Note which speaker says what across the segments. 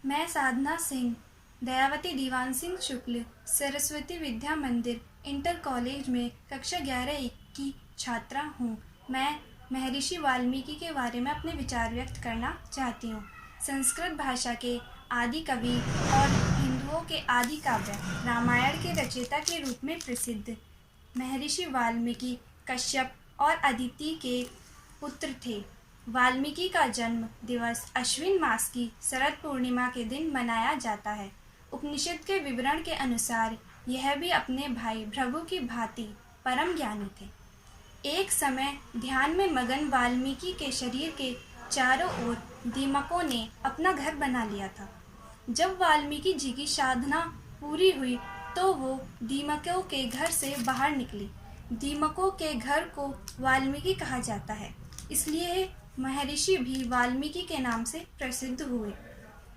Speaker 1: मैं साधना सिंह दयावती दीवान सिंह शुक्ल सरस्वती विद्या मंदिर inter college में कक्षा 11 की छात्रा हूँ। मैं महर्षि वाल्मीकि के बारे में अपने विचार व्यक्त करना चाहती हूँ। संस्कृत भाषा के आदि कवि और हिंदुओं के आदि काव्य रामायण के रचयिता के रूप में प्रसिद्ध महर्षि वाल्मीकि कश्यप और अदिति के पुत्र थे। वाल्मीकि का जन्म दिवस अश्विन मास की शरद पूर्णिमा के दिन मनाया जाता है। उपनिषद के विवरण के अनुसार यह भी अपने भाई भृगु की भांति परम ज्ञानी थे। एक समय ध्यान में मगन वाल्मीकि के शरीर के चारों ओर दीमकों ने अपना घर बना लिया था। जब वाल्मीकि जी की साधना पूरी हुई तो वो दीमकों के घर से बाहर निकली। दीमकों के घर को वाल्मीकि कहा जाता है, इसलिए महर्षि भी वाल्मीकि के नाम से प्रसिद्ध हुए।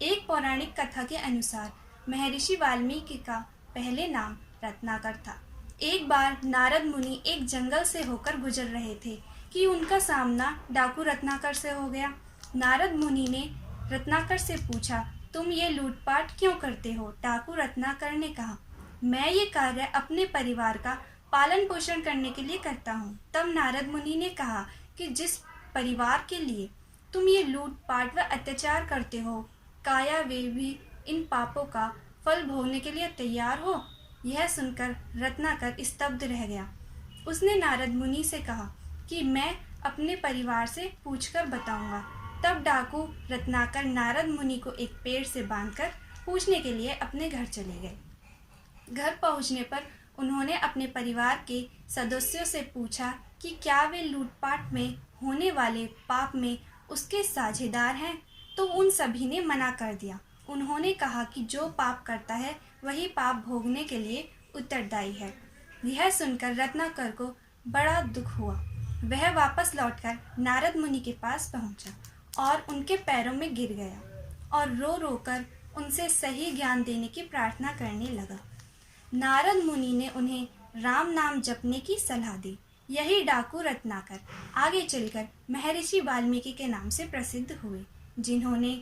Speaker 1: एक पौराणिक कथा के अनुसार महर्षि वाल्मीकि का पहले नाम रत्नाकर था। एक बार नारद मुनि एक जंगल से होकर गुजर रहे थे कि उनका सामना डाकू रत्नाकर से हो गया। नारद मुनि ने रत्नाकर से पूछा, तुम ये लूटपाट क्यों करते हो? डाकू रत्नाकर ने कहा, मैं ये कार्य अपने परिवार का पालन पोषण करने के लिए करता हूँ। तब नारद मुनि ने कहा कि जिस परिवार के लिए तुम ये लूटपाट व अत्याचार करते हो, काया वे भी इन पापों का फल भोगने के लिए तैयार हो? यह सुनकर रत्नाकर स्तब्ध रह गया। उसने नारद मुनि से कहा कि मैं अपने परिवार से पूछकर बताऊंगा। तब डाकू रत्नाकर नारद मुनि को एक पेड़ से बांधकर पूछने के लिए अपने घर चले गए। घर पहुंचने पर उन्होंने अपने परिवार के सदस्यों से पूछा कि क्या वे लूटपाट में होने वाले पाप में उसके साझेदार हैं, तो उन सभी ने मना कर दिया। उन्होंने कहा कि जो पाप करता है वही पाप भोगने के लिए उत्तरदायी है। यह सुनकर रत्नाकर को बड़ा दुख हुआ। वह वापस लौटकर नारद मुनि के पास पहुंचा और उनके पैरों में गिर गया और रो रो कर उनसे सही ज्ञान देने की प्रार्थना करने लगा। नारद मुनि ने उन्हें राम नाम जपने की सलाह दी। यही डाकू रत्नाकर आगे चलकर महर्षि वाल्मीकि के नाम से प्रसिद्ध हुए, जिन्होंने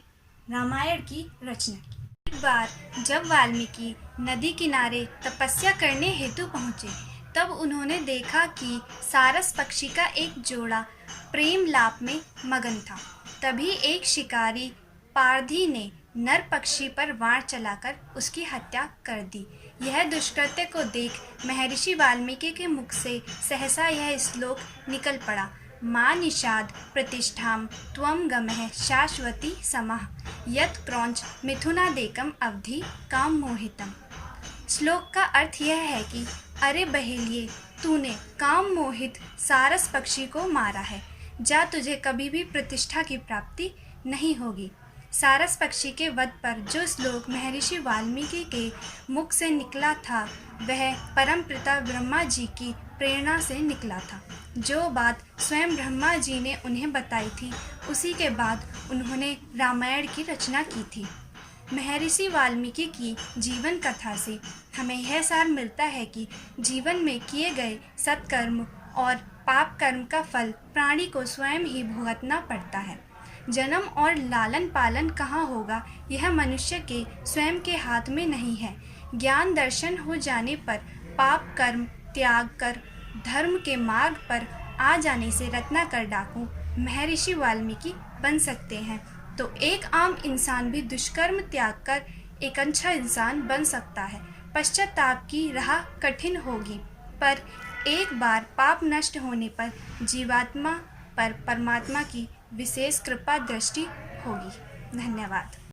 Speaker 1: रामायण की रचना की। एक बार जब वाल्मीकि नदी किनारे तपस्या करने हेतु पहुँचे, तब उन्होंने देखा कि सारस पक्षी का एक जोड़ा प्रेम लाप में मगन था। तभी एक शिकारी पारधी ने नर पक्षी पर वार चलाकर उसकी हत्या कर दी। यह दुष्कृत्य को देख महर्षि वाल्मीकि के मुख से सहसा यह श्लोक निकल पड़ा, मां निषाद प्रतिष्ठाम त्वं गमः शाश्वती समः यत् क्रौंच मिथुनादेकम अवधि काम मोहितम। श्लोक का अर्थ यह है कि अरे बहेलिए, तूने काम मोहित सारस पक्षी को मारा है, जा तुझे कभी भी प्रतिष्ठा की प्राप्ति नहीं होगी। सारस पक्षी के वध पर जो श्लोक महर्षि वाल्मीकि के मुख से निकला था, वह परम पिता ब्रह्मा जी की प्रेरणा से निकला था। जो बात स्वयं ब्रह्मा जी ने उन्हें बताई थी, उसी के बाद उन्होंने रामायण की रचना की थी। महर्षि वाल्मीकि की जीवन कथा से हमें यह सार मिलता है कि जीवन में किए गए सत्कर्म और पाप कर्म का फल प्राणी को स्वयं ही भुगतना पड़ता है। जन्म और लालन पालन कहाँ होगा, यह मनुष्य के स्वयं के हाथ में नहीं है। ज्ञान दर्शन हो जाने पर पाप कर्म त्याग कर धर्म के मार्ग पर आ जाने से रत्नाकर डाकू महर्षि वाल्मीकि बन सकते हैं, तो एक आम इंसान भी दुष्कर्म त्याग कर एक अच्छा इंसान बन सकता है। पश्चाताप की राह कठिन होगी, पर एक बार पाप नष्ट होने पर जीवात्मा पर परमात्मा की विशेष कृपा दृष्टि होगी। धन्यवाद।